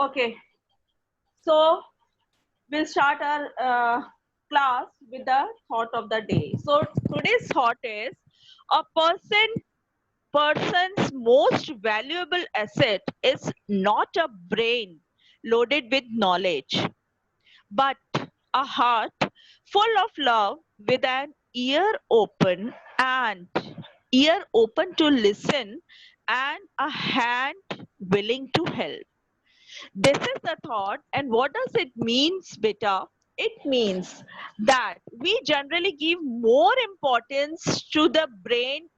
Okay, so we'll start our class with the thought of the day. So today's thought is a person's most valuable asset is not a brain loaded with knowledge, but a heart full of love with an and ear open to listen and a hand willing to help. This is the thought. And what does it means, beta? It means that we generally give more importance to the brain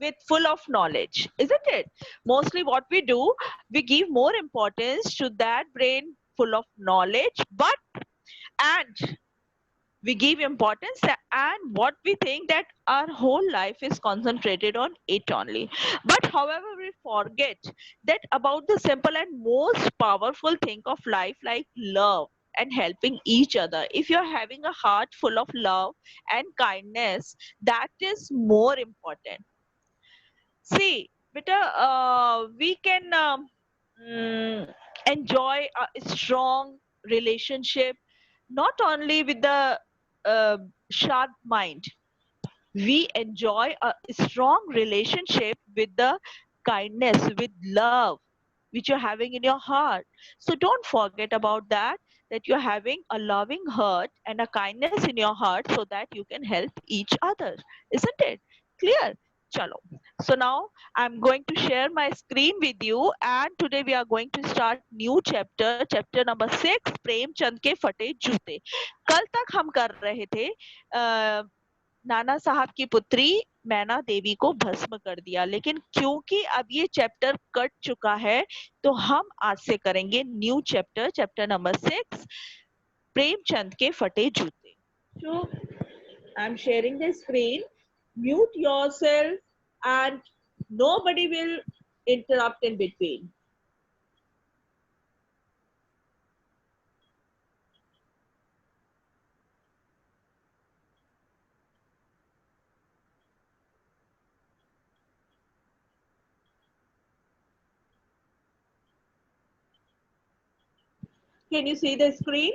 with full of knowledge, isn't it? Mostly what we do, we give more importance to that brain full of knowledge, but and we give importance and what we think that our whole life is concentrated on it only. But however, we forget that about the simple and most powerful thing of life, like love and helping each other. If you're having a heart full of love and kindness, that is more important. See, beta, we can enjoy a strong relationship not only with the sharp mind. We enjoy a strong relationship with the kindness, with love, which you're having in your heart. So don't forget about that, that you're having a loving heart and a kindness in your heart so that you can help each other. Isn't it? Clear? Chalo. So now I'm going to share my screen with you, and today we are going to start new chapter, chapter number 6, Premchand के फटे जूते. कल तक हम कर रहे थे नाना साहब की पुत्री मैना देवी को भस्म कर दिया, लेकिन क्योंकि अब ये चैप्टर कट चुका है तो हम आज से करेंगे new chapter, chapter number 6, Premchand के फटे जूते. So I'm sharing the screen. Mute yourself and nobody will interrupt in between. Can you see the screen?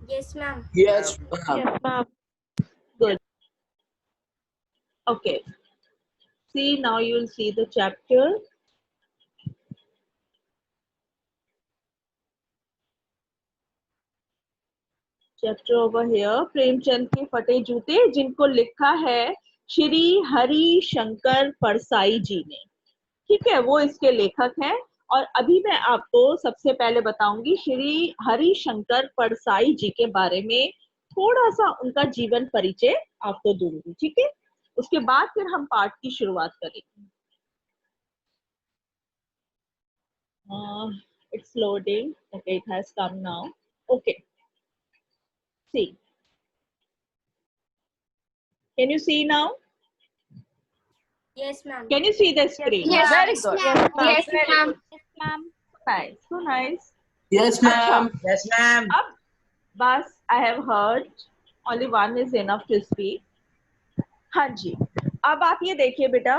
Yes, ma'am. Yes, ma'am. Yes, ma'am. Good. Okay. See, now you will see the chapter. Chapter over here, Premchand के फटे जूते, जिनको लिखा है श्री हरि शंकर परसाई जी ने. ठीक है, वो इसके लेखक हैं. और अभी मैं आपको सबसे पहले बताऊंगी श्री हरि शंकर परसाई जी के बारे में, थोड़ा सा उनका जीवन परिचय आपको दूंगी. ठीक है, उसके बाद फिर हम पाठ की शुरुआत करेंगे. It's loading. Okay, it has come now. Okay. See. Can you see now? Yes, ma'am. Can you see the screen? Yes, Very yes, good. ma'am. Yes, Yes, ma'am. Yes, ma'am. Nice. So nice. Yes, ma'am. Yes, ma'am. अब बस I have heard. Only one is enough to speak. हाँ जी. अब आप ये देखिए बेटा,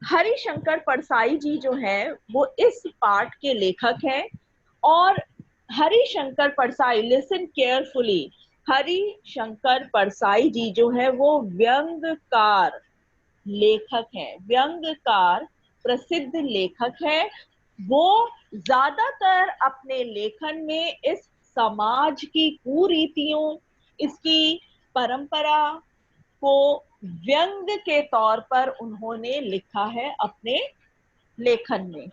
हरिशंकर परसाई जी जो है वो इस पाठ के लेखक हैं. और हरिशंकर परसाई, लिसन केयरफुली, हरिशंकर परसाई जी जो है वो व्यंग्यकार लेखक हैं. व्यंग्यकार प्रसिद्ध लेखक है. वो ज्यादातर अपने लेखन में इस समाज की कुरीतियों, इसकी परंपरा को व्यंग के तौर पर उन्होंने लिखा है अपने लेखन में.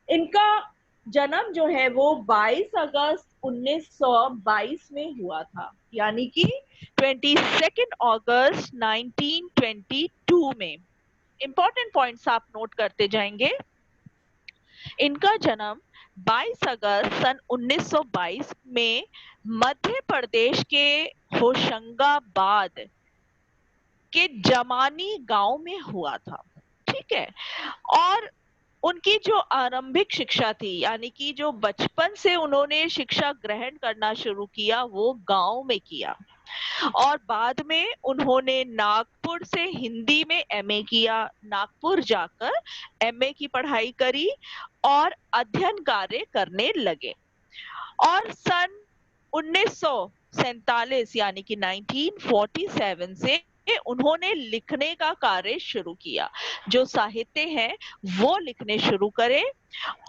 इनका जन्म जो है वो 22 अगस्त 1922 में हुआ था, यानी कि 22 अगस्त 1922 में. इंपॉर्टेंट पॉइंट्स आप नोट करते जाएंगे. इनका जन्म 22 अगस्त सन 1922 में मध्य प्रदेश के होशंगाबाद के जमानी गांव में हुआ था. ठीक है, और उनकी जो आरंभिक शिक्षा थी, यानी कि जो बचपन से उन्होंने शिक्षा ग्रहण करना शुरू किया, वो गांव में किया। और बाद में उन्होंने नागपुर से हिंदी में एमए किया, नागपुर जाकर एमए की पढ़ाई करी और अध्ययन कार्य करने लगे। और सन 1947 यानी कि 1947 से उन्होंने लिखने का कार्य शुरू किया। जो साहित्य है वो लिखने शुरू करे।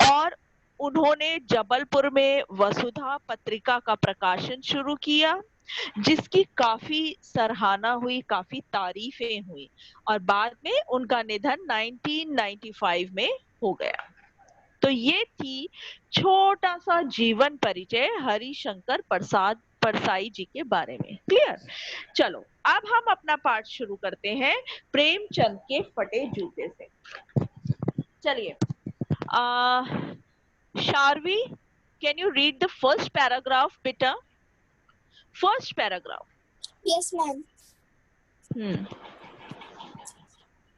और उन्होंने जबलपुर में वसुधा पत्रिका का प्रकाशन शुरू किया, जिसकी काफी सराहना हुई, काफी तारीफें हुई। और बाद में उनका निधन 1995 में हो गया। तो ये थी छोटा सा जीवन परिचय हरिशंकर प्रसाद परसाई जी के बारे में। क्लियर? चलो अब हम अपना पाठ शुरू करते हैं प्रेमचंद के फटे जूते से। चलिए, Sharvi, can you read the first paragraph बेटा? First paragraph. Yes ma'am.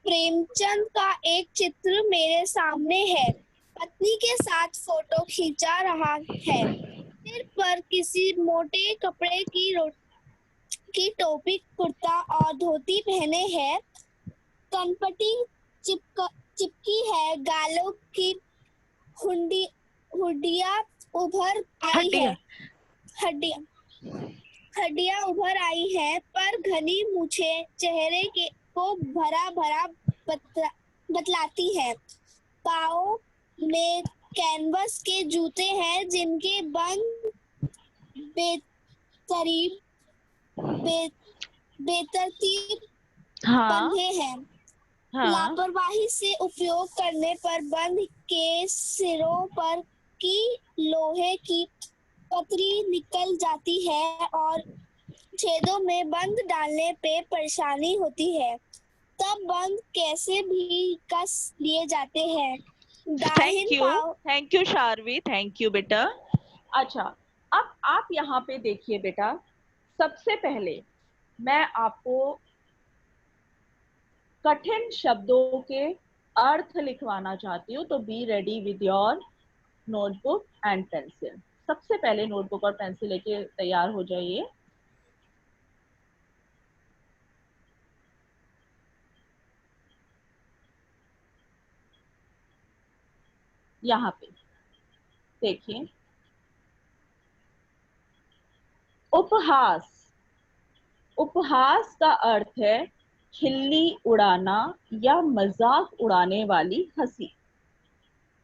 Premchand का एक चित्र मेरे सामने है। पत्नी के साथ फोटो खींचा रहा है। सिर पर किसी मोटे कपड़े की टोपी, कुर्ता और धोती पहने है। कनपटी चिपकी है। गालों की हड्डियां उभर आई है। हड्डियां उभर आई है, पर घनी मूछें चेहरे को भरा भरा बतलाती है। पाँव में कैनवस के जूते हैं, जिनके बंद बेतरतीब बंधे हैं। लापरवाही से उपयोग करने पर बंद के सिरों पर की लोहे की पतरी निकल जाती है और छेदों में बंद डालने पे परेशानी होती है। तब बंद कैसे भी कस लिए जाते हैं। Thank you Sharvi, thank you बेटा। अच्छा, अब आप यहाँ पे देखिए बेटा, सबसे पहले मैं आपको कठिन शब्दों के अर्थ लिखवाना चाहती हूँ, तो be ready with your notebook and pencil. सबसे पहले नोटबुक और पेंसिल लेके तैयार हो जाइए। यहाँ पे देखिए, उपहास। उपहास का अर्थ है खिल्ली उड़ाना या मजाक उड़ाने वाली हंसी।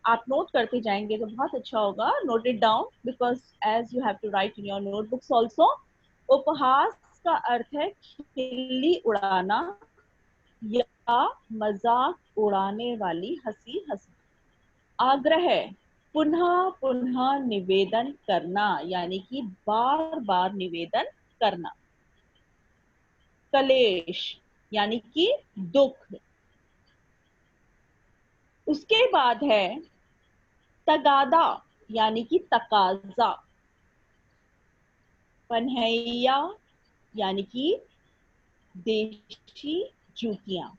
आप नोट करते जाएंगे तो बहुत अच्छा होगा। Note it down because as you have to write in your notebooks also. उपहास का अर्थ है खिल्ली उड़ाना या मजाक उड़ाने वाली हंसी हंसना। आग्रह, पुनः पुनः निवेदन करना, यानी कि बार बार निवेदन करना। कलेश यानी कि दुख। उसके बाद है तगादा यानी कि तकाजा। पन्हैया यानी कि देशी जूतियां।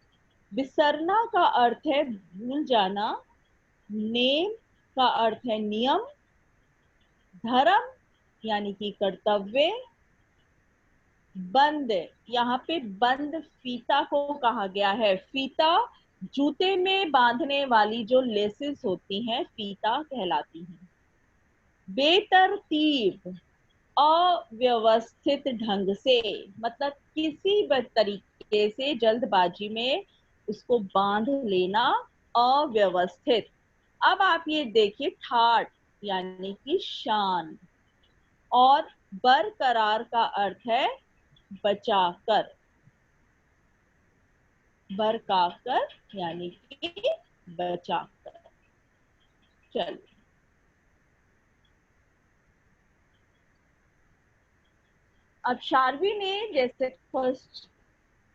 बिसरना का अर्थ है भूल जाना। नेम का अर्थ है नियम। धर्म यानी कि कर्तव्य। बंद, यहाँ पे बंद फीता को कहा गया है। फीता जूते में बांधने वाली जो लेसेस होती हैं, फीता कहलाती हैं। बेतरतीब, अव्यवस्थित ढंग से, मतलब किसी भी तरीके से जल्दबाजी में उसको बांध लेना, अव्यवस्थित। अब आप ये देखिए, ठाट यानी कि शान। और बरकरार का अर्थ है बचाकर। बरकाकर यानी कि बचाकर। चलिए, अब शार्वी ने जैसे फर्स्ट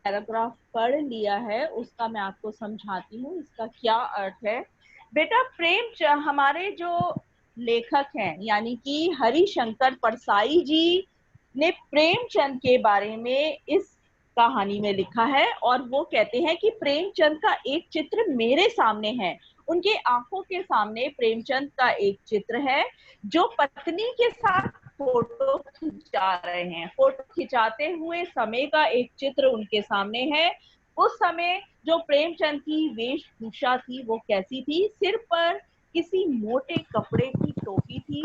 पैराग्राफ पढ़ लिया है, उसका मैं आपको समझाती हूँ इसका क्या अर्थ है। बेटा, हमारे जो लेखक हैं यानी कि हरिशंकर परसाई जी ने प्रेमचंद के बारे में इस कहानी में लिखा है और वो कहते हैं कि प्रेमचंद का एक चित्र मेरे सामने है। उनके आंखों के सामने प्रेमचंद का एक चित्र है जो पत्नी के साथ फोटो खिंचा रहे हैं। फोटो खिंचाते हुए समय का एक चित्र उनके सामने है। उस समय जो प्रेमचंद की वेशभूषा थी वो कैसी थी? सिर पर किसी मोटे कपड़े की टोपी थी,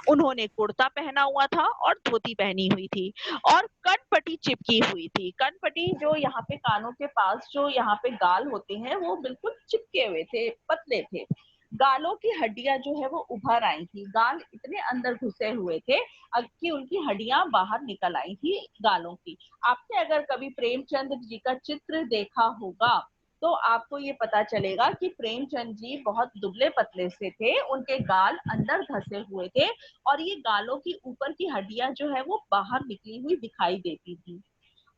उन्होंने कुर्ता पहना हुआ था और धोती पहनी हुई थी और कनपट्टी चिपकी हुई थी। कनपट्टी जो यहाँ पे कानों के पास जो यहाँ पे गाल होते हैं वो बिल्कुल चिपके हुए थे, पतले थे। गालों की हड्डियां जो है वो उभर आई थी, गाल इतने अंदर घुसे हुए थे कि उनकी हड्डियां बाहर निकल आई थी गालों की। आपने अगर कभी प्रेमचंद जी का चित्र देखा होगा तो आपको ये पता चलेगा कि प्रेमचंद जी बहुत दुबले पतले से थे, उनके गाल अंदर धसे हुए थे और ये गालों की ऊपर की हड्डियां जो है वो बाहर निकली हुई दिखाई देती थी।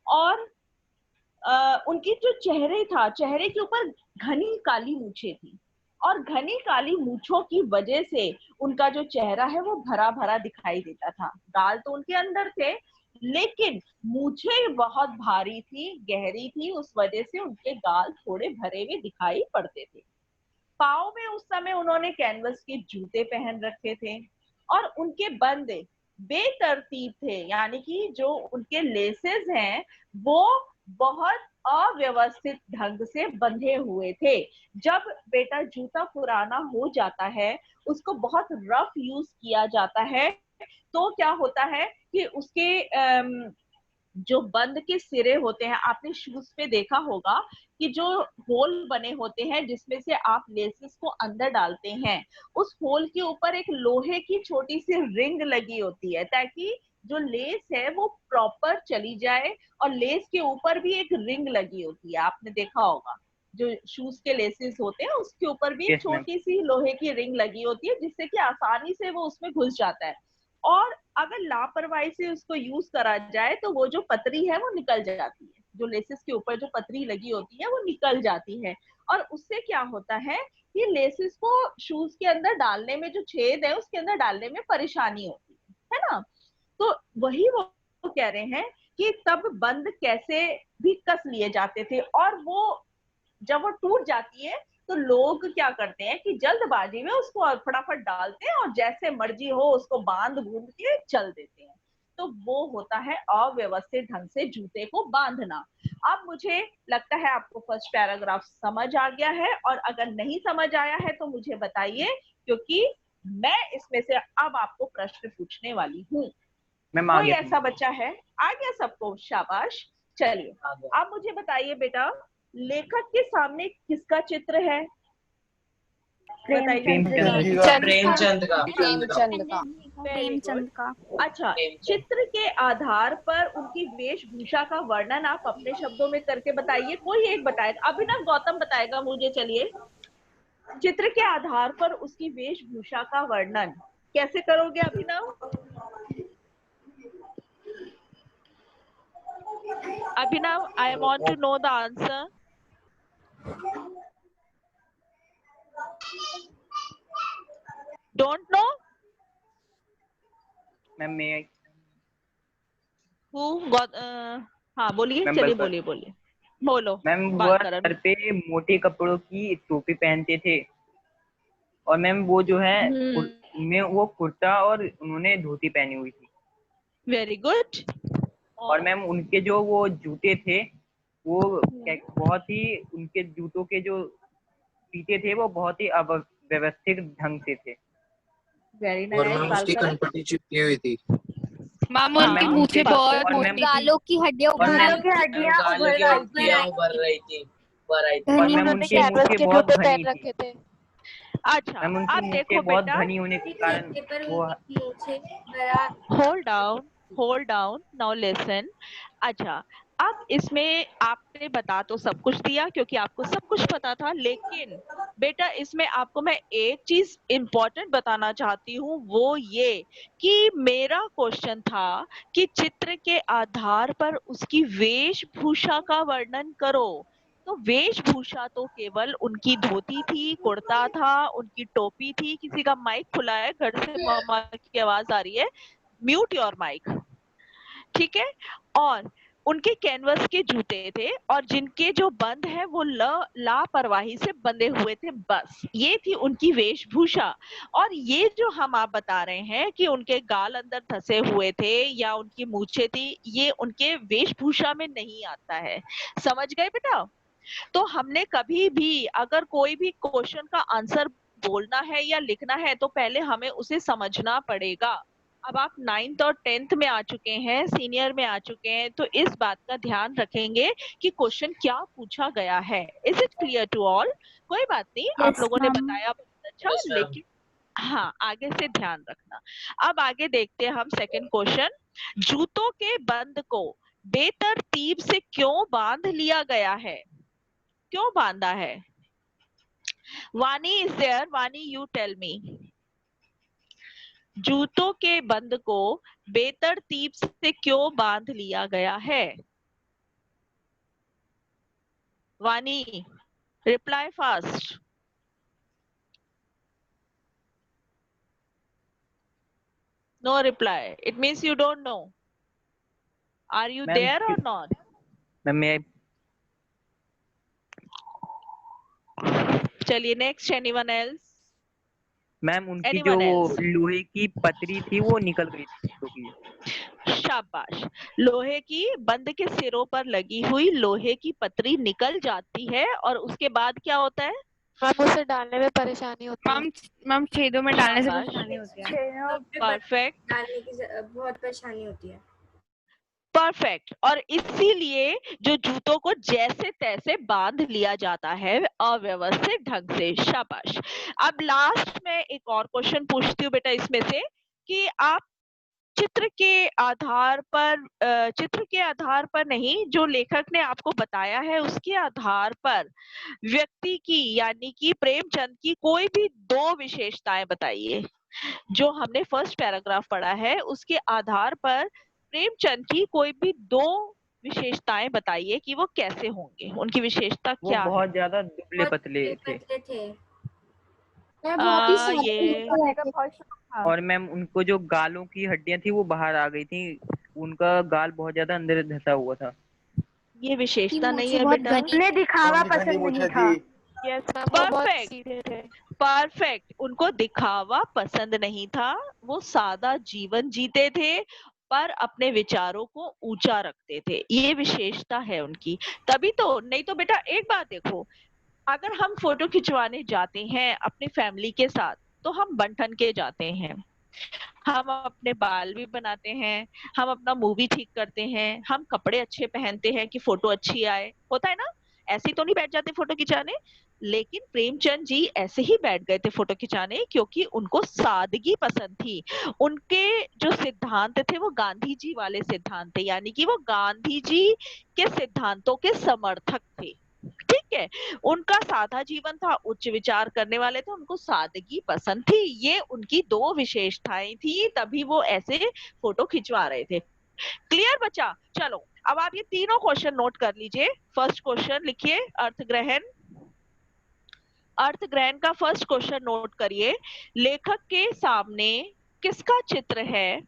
और उनकी जो चेहरे के ऊपर घनी काली मूछें थी और घनी काली मूछों की वजह से उनका जो चेहरा है वो भरा भरा दिखाई देता था। गाल तो उनके अंदर थे लेकिन मूछें बहुत भारी थी, गहरी थी, उस वजह से उनके गाल थोड़े भरे हुए दिखाई पड़ते थे। पाँव में उस समय उन्होंने कैनवस के जूते पहन रखे थे और उनके बंद बेतरतीब थे, यानी कि जो उनके लेसेस हैं वो बहुत अव्यवस्थित ढंग से बंधे हुए थे। जब बेटा जूता पुराना हो जाता है, उसको बहुत रफ यूज किया जाता है, तो क्या होता है कि उसके जो बंद के सिरे होते हैं, आपने शूज पे देखा होगा कि जो होल बने होते हैं जिसमें से आप लेसेस को अंदर डालते हैं, उस होल के ऊपर एक लोहे की छोटी सी रिंग लगी होती है ताकि जो लेस है वो प्रॉपर चली जाए। और लेस के ऊपर भी एक रिंग लगी होती है, आपने देखा होगा जो शूज के लेसेस होते हैं उसके ऊपर भी एक यस मैम। छोटी सी लोहे की रिंग लगी होती है जिससे कि आसानी से वो उसमें घुस जाता है। और अगर लापरवाही से उसको यूज करा जाए तो वो जो पतरी है वो निकल जाती है, जो लेसेस के ऊपर जो पतरी लगी होती है वो निकल जाती है। और उससे क्या होता है कि लेसेस को शूज के अंदर डालने में जो छेद है उसके अंदर डालने में परेशानी होती है ना। तो वही वो कह रहे हैं कि तब बंद कैसे भी कस लिए जाते थे और वो जब वो टूट जाती है तो लोग क्या करते हैं कि जल्दबाजी में उसको फटाफट डालते हैं और जैसे मर्जी हो उसको बांध बूंद के चल देते हैं। तो वो होता है अव्यवस्थित ढंग से जूते को बांधना। अब मुझे लगता है आपको फर्स्ट पैराग्राफ समझ आ गया है और अगर नहीं समझ आया है तो मुझे बताइए, क्योंकि मैं इसमें से अब आपको प्रश्न पूछने वाली हूँ। कोई ऐसा बच्चा है? आ गया सबको? शाबाश। चलिए अब मुझे बताइए बेटा, लेखक के सामने किसका चित्र है? प्रेमचंद का। प्रेमचंद का। अच्छा, चित्र के आधार पर उनकी वेशभूषा का वर्णन आप अपने शब्दों में करके बताइए। कोई एक बताएगा, अभिनव गौतम बताएगा मुझे। चलिए, चित्र के आधार पर उसकी वेशभूषा का वर्णन कैसे करोगे अभिनव? Abhinav, I want to know the answer. Don't know? Ma'am मैं Who got? हाँ बोलिए, चलिए बोलिए बोलो। मैम वह सर पे मोटे कपड़ों की टोपी पहनते थे और मैम वो जो है में वो कुर्ता और उन्होंने धोती पहनी हुई थी। Very good. और मैम उनके जो वो जूते थे वो बहुत ही, उनके जूतों के जो फीते थे वो बहुत ही अव्यवस्थित ढंग से थे। वेरी और मैम नाइस। उसकी कनपट्टी चिपकी हुई थी। मैम उनकी मूछें बहुत मोटी, गालों की हड्डियां उभर रही थी। और मैम उनके मूछें बहुत घनी थी। थे। अच्छा, अब देखो बहुत बेटा, घनी होने के कारण वो होल्ड डाउन नाउ लिसन। अच्छा, अब इसमें आपने बता तो सब कुछ दिया क्योंकि आपको सब कुछ पता था, लेकिन बेटा इसमें आपको मैं एक चीज इंपॉर्टेंट बताना चाहती हूँ, वो ये कि मेरा क्वेश्चन था कि चित्र के आधार पर उसकी वेशभूषा का वर्णन करो। तो वेशभूषा तो केवल उनकी धोती थी, कुर्ता था, उनकी टोपी थी। किसी का माइक खुला है, घर से मामा की आवाज आ रही है, म्यूट योर माइक, ठीक है। और उनके कैनवस के जूते थे और जिनके जो बंद है वो लापरवाही से बंधे हुए थे, बस ये थी उनकी वेशभूषा। और ये जो हम आप बता रहे हैं कि उनके गाल अंदर धसे हुए थे या उनकी मूछें थी, ये उनके वेशभूषा में नहीं आता है। समझ गए बेटा? तो हमने कभी भी अगर कोई भी क्वेश्चन का आंसर बोलना है या लिखना है तो पहले हमें उसे समझना पड़ेगा। अब आप 9th और 10th में आ चुके हैं, सीनियर में आ चुके हैं, तो इस बात का ध्यान रखेंगे कि क्वेश्चन क्या पूछा गया है। Is it clear to all? कोई बात नहीं, आप लोगों ने बताया बहुत अच्छा, लेकिन हाँ आगे से ध्यान रखना। अब आगे देखते हैं हम सेकंड क्वेश्चन। जूतों के बंद को बेतरतीब से क्यों बांध लिया गया है? क्यों बांधा है? वानी इज देयर, वानी यू टेल मी। जूतों के बंद को बेतरतीब से क्यों बांध लिया गया है? Wani, reply fast. No reply, it means you don't know. Are you ma'am there और नॉट? मैं चलिए नेक्स्ट, एनीवन एल्स? मैम उनकी जो एनीवन वो एल्स? लोहे की पतरी थी वो निकल गई थी जूतों की। शाबाश। लोहे की बंद के सिरों पर लगी हुई लोहे की पतरी निकल जाती है और उसके बाद क्या होता है? मैम उसे डालने में परेशानी होती है। मैम छेदों में डालने से शाबाश, परेशानी होती है। परफेक्ट, डालने की बहुत परेशानी होती है। परफेक्ट। और इसीलिए जो जूतों को जैसे तैसे बांध लिया जाता है अव्यवस्थित ढंग से। शाबाश। अब लास्ट में एक और क्वेश्चन पूछती हूँ बेटा इसमें से कि आप चित्र के आधार पर चित्र के आधार पर नहीं, जो लेखक ने आपको बताया है उसके आधार पर व्यक्ति की यानी कि प्रेमचंद की कोई भी दो विशेषताएं बताइए। जो हमने फर्स्ट पैराग्राफ पढ़ा है उसके आधार पर प्रेमचंद की कोई भी दो विशेषताएं बताइए कि वो कैसे होंगे, उनकी विशेषता वो क्या है? बहुत ज्यादा दुबले पतले थे। मैं बहुत ही सादे ये खाने का बहुत शौक था। और मैम उनको जो गालों की हड्डियां थी वो बाहर आ गई थी, उनका गाल बहुत ज्यादा अंदर धंसा हुआ था। ये विशेषता नहीं है बहुत बेटा। घनी उन्हें दिखावा पसंद नहीं था। यस मैम वो बहुत परफेक्ट, सीधे थे। परफेक्ट। उनको दिखावा पसंद नहीं था, वो सादा जीवन जीते थे पर अपने विचारों को ऊंचा रखते थे। ये विशेषता है उनकी। तभी तो, नहीं तो बेटा एक बात देखो, अगर हम फोटो खिंचवाने जाते हैं अपनी फैमिली के साथ तो हम बन के जाते हैं, हम अपने बाल भी बनाते हैं, हम अपना मुंह भी ठीक करते हैं, हम कपड़े अच्छे पहनते हैं कि फोटो अच्छी आए, होता है ना? ऐसे तो नहीं बैठ जाते फोटो खिंचाने। लेकिन प्रेमचंद जी ऐसे ही बैठ गए थे फोटो खिंचाने क्योंकि उनको सादगी पसंद थी। उनके जो सिद्धांत थे वो गांधी जी वाले सिद्धांत थे, यानी कि वो गांधी जी के सिद्धांतों के समर्थक थे। ठीक है, उनका सादा जीवन था, उच्च विचार करने वाले थे, उनको सादगी पसंद थी। ये उनकी दो विशेषताएं थी, तभी वो ऐसे फोटो खिंचवा रहे थे। क्लियर बच्चा? चलो अब आप ये तीनों क्वेश्चन नोट कर लीजिए। फर्स्ट क्वेश्चन लिखिए, अर्थ ग्रहण। अर्थ ग्रहण का फर्स्ट क्वेश्चन नोट करिए। लेखक के सामने किसका चित्र है?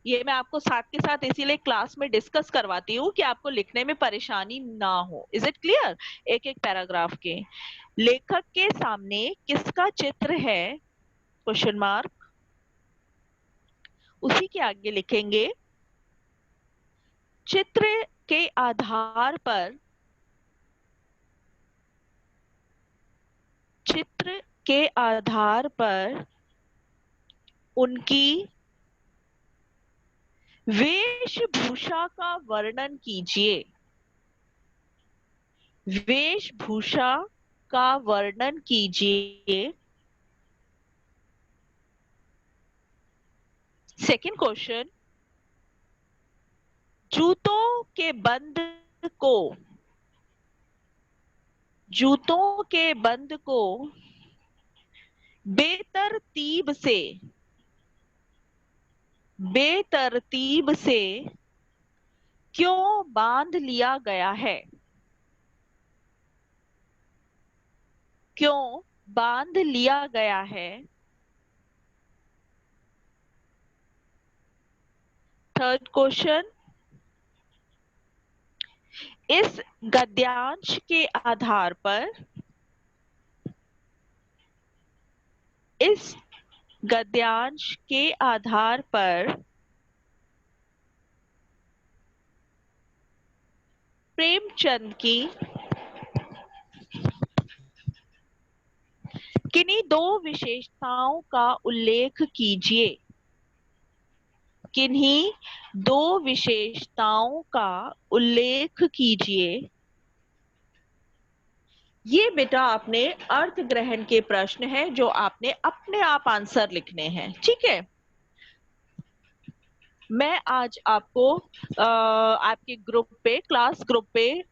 ये मैं आपको साथ के साथ इसीलिए क्लास में डिस्कस करवाती हूँ कि आपको लिखने में परेशानी ना हो। Is it clear? एक एक पैराग्राफ के लेखक के सामने किसका चित्र है? Question mark. उसी के आगे लिखेंगे चित्र के आधार पर, चित्र के आधार पर उनकी वेशभूषा का वर्णन कीजिए। वेशभूषा का वर्णन कीजिए। सेकंड क्वेश्चन, जूतों के बंद को, जूतों के बंद को बेतरतीब से, बेतरतीब से क्यों बांध लिया गया है? क्यों बांध लिया गया है? थर्ड क्वेश्चन, इस गद्यांश के आधार पर, इस गद्यांश के आधार पर प्रेमचंद की किन्हीं दो विशेषताओं का उल्लेख कीजिए। किन्हीं दो विशेषताओं का उल्लेख कीजिए। ये बेटा आपने अर्थ ग्रहण के प्रश्न है जो आपने अपने आप आंसर लिखने हैं, ठीक है। मैं आज आपको आपके ग्रुप पे, क्लास ग्रुप पे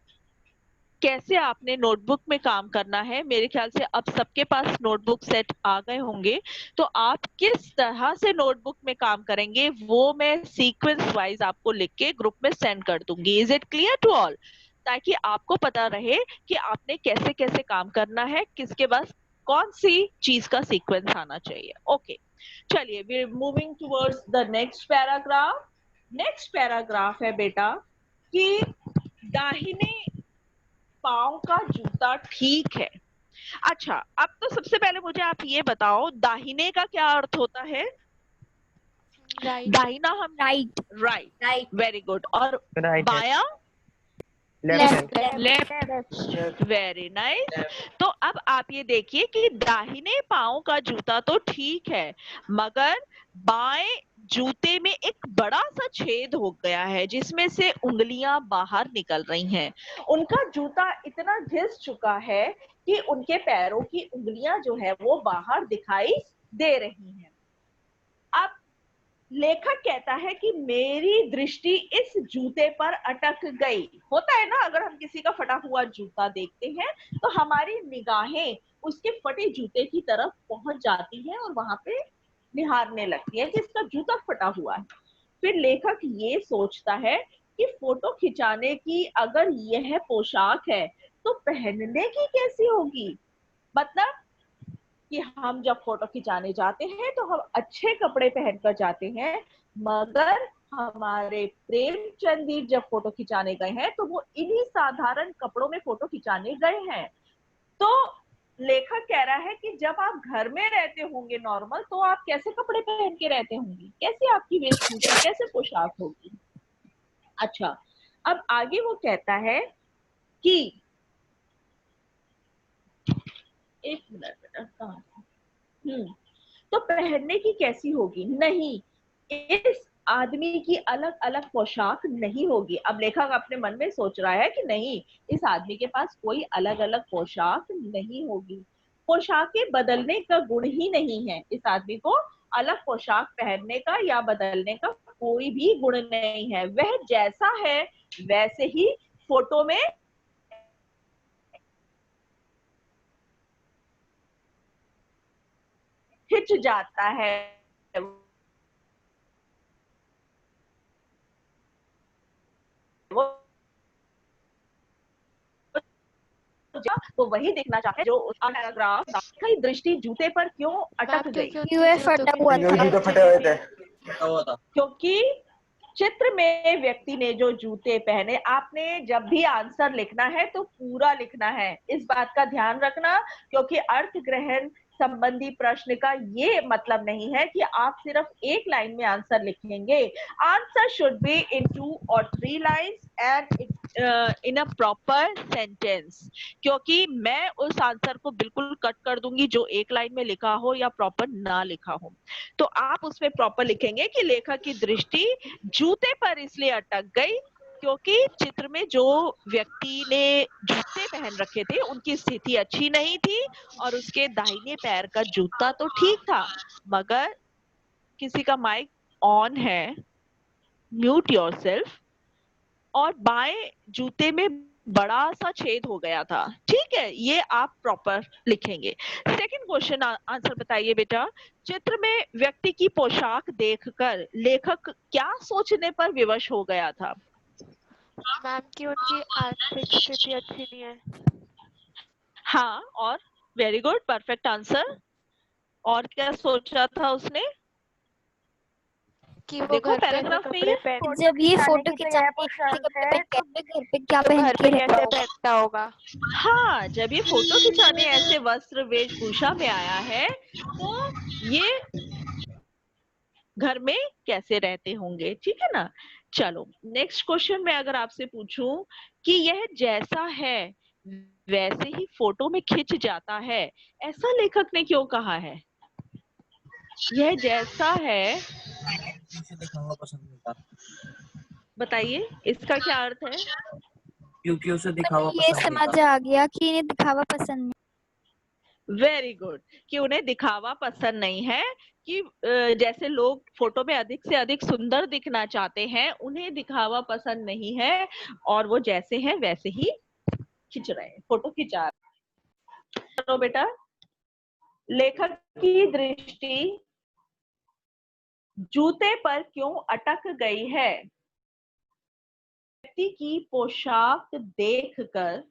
कैसे आपने नोटबुक में काम करना है, मेरे ख्याल से अब सबके पास नोटबुक सेट आ गए होंगे, तो आप किस तरह से नोटबुक में काम करेंगे वो मैं सीक्वेंस वाइज आपको लिख के ग्रुप में सेंड कर दूंगी। Is it clear to all? ताकि आपको पता रहे कि आपने कैसे कैसे काम करना है, किसके पास कौन सी चीज का सीक्वेंस आना चाहिए। ओके, चलिए we are moving towards the next paragraph. Next paragraph है बेटा कि दाहिने पांव का जूता ठीक है। अच्छा, अब तो सबसे पहले मुझे आप ये बताओ, दाहिने का क्या अर्थ होता है? दाहिना हम राइट। Right, very good. और राइट, बाया? लेफ्ट। Very nice. तो अब आप ये देखिए कि दाहिने पांव का जूता तो ठीक है, मगर बाएं जूते में एक बड़ा सा छेद हो गया है जिसमें से उंगलियां बाहर निकल रही हैं। उनका जूता इतना घिस चुका है कि उनके पैरों की उंगलियां जो है वो बाहर दिखाई दे रही हैं। अब लेखक कहता है कि मेरी दृष्टि इस जूते पर अटक गई। होता है ना, अगर हम किसी का फटा हुआ जूता देखते हैं तो हमारी निगाहें उसके फटे जूते की तरफ पहुंच जाती हैं और वहां पे निहारने लगती है कि इसका जूता फटा हुआ है। फिर लेखक ये सोचता है कि फोटो खिंचाने की अगर यह पोशाक है तो पहनने की कैसी होगी। मतलब कि हम जब फोटो खिंचाने जाते हैं तो हम अच्छे कपड़े पहनकर जाते हैं, मगर हमारे प्रेमचंद जी जब फोटो खिंचाने गए हैं तो वो इन्हीं साधारण कपड़ों में फोटो खिंचाने गए हैं। तो लेखक कह रहा है कि जब आप घर में रहते होंगे नॉर्मल, तो आप कैसे कपड़े पहन के रहते होंगे, कैसे आपकी वेशभूषा, कैसे पोशाक होगी। अच्छा, अब आगे वो कहता है कि एक मिनट बेटा, कहाँ से, तो पहनने की कैसी होगी। नहीं, इस आदमी की अलग अलग पोशाक नहीं होगी। अब लेखक अपने मन में सोच रहा है कि नहीं, इस आदमी के पास कोई अलग अलग पोशाक नहीं होगी। पोशाकें बदलने का गुण ही नहीं है इस आदमी को, अलग पोशाक पहनने का या बदलने का कोई भी गुण नहीं है। वह जैसा है वैसे ही फोटो में खिंच जाता है। वो तो वही देखना चाहते जो पैराग्राफ की दृष्टि जूते पर क्यों अटक गई। क्योंकि चित्र में व्यक्ति ने जो जूते पहने, आपने जब भी आंसर लिखना है तो पूरा लिखना है, इस बात का ध्यान रखना। क्योंकि अर्थ ग्रहण संबंधी प्रश्न का ये मतलब नहीं है कि आप सिर्फ एक लाइन में आंसर लिखेंगे। Answer should be in 2 or 3 lines and in a proper sentence. क्योंकि मैं उस आंसर को बिल्कुल कट कर दूंगी जो एक लाइन में लिखा हो या प्रॉपर ना लिखा हो। तो आप उसमें प्रॉपर लिखेंगे कि लेखक की दृष्टि जूते पर इसलिए अटक गई क्योंकि चित्र में जो व्यक्ति ने जूते पहन रखे थे उनकी स्थिति अच्छी नहीं थी और उसके दाहिने पैर का जूता तो ठीक था, मगर किसी का माइक ऑन है, म्यूट योरसेल्फ, और बाएं जूते में बड़ा सा छेद हो गया था। ठीक है, ये आप प्रॉपर लिखेंगे। सेकंड क्वेश्चन आंसर बताइए बेटा। चित्र में व्यक्ति की पोशाक देखकर लेखक क्या सोचने पर विवश हो गया था। मैम की उनकी आर्थिक स्थिति अच्छी नहीं है। हाँ, और वेरी गुड, परफेक्ट आंसर। और क्या सोचा था उसने? कि वो देखो घर पे ऐसे पैराग्राफ में कपड़े पहन जब ये फोटो खिंचाने के लिए खिंचाने पोशाक कपड़े है पहन के घर पे क्या तो पहन घर के पे रहता कैसे होगा? बैठता होगा। हाँ, जब ये फोटो खिंचाने ऐसे वस्त्र वेशभूषा में आया है तो ये घर में कैसे रहते होंगे, ठीक है ना। चलो नेक्स्ट क्वेश्चन मैं अगर आपसे पूछूं कि यह जैसा है वैसे ही फोटो में खिंच जाता है, ऐसा लेखक ने क्यों कहा है? यह जैसा है, उसे दिखावा पसंद नहीं था, बताइए इसका क्या अर्थ है? क्योंकि उसे दिखावा ये पसंद नहीं समझ था। आ गया कि इन्हें दिखावा पसंद नहीं। वेरी गुड, कि उन्हें दिखावा पसंद नहीं है, कि जैसे लोग फोटो में अधिक से अधिक सुंदर दिखना चाहते हैं, उन्हें दिखावा पसंद नहीं है और वो जैसे हैं वैसे ही खिंच रहे हैं, फोटो खिंचा रहे हैं। तो बेटा लेखक की दृष्टि जूते पर क्यों अटक गई है? व्यक्ति की पोशाक देखकर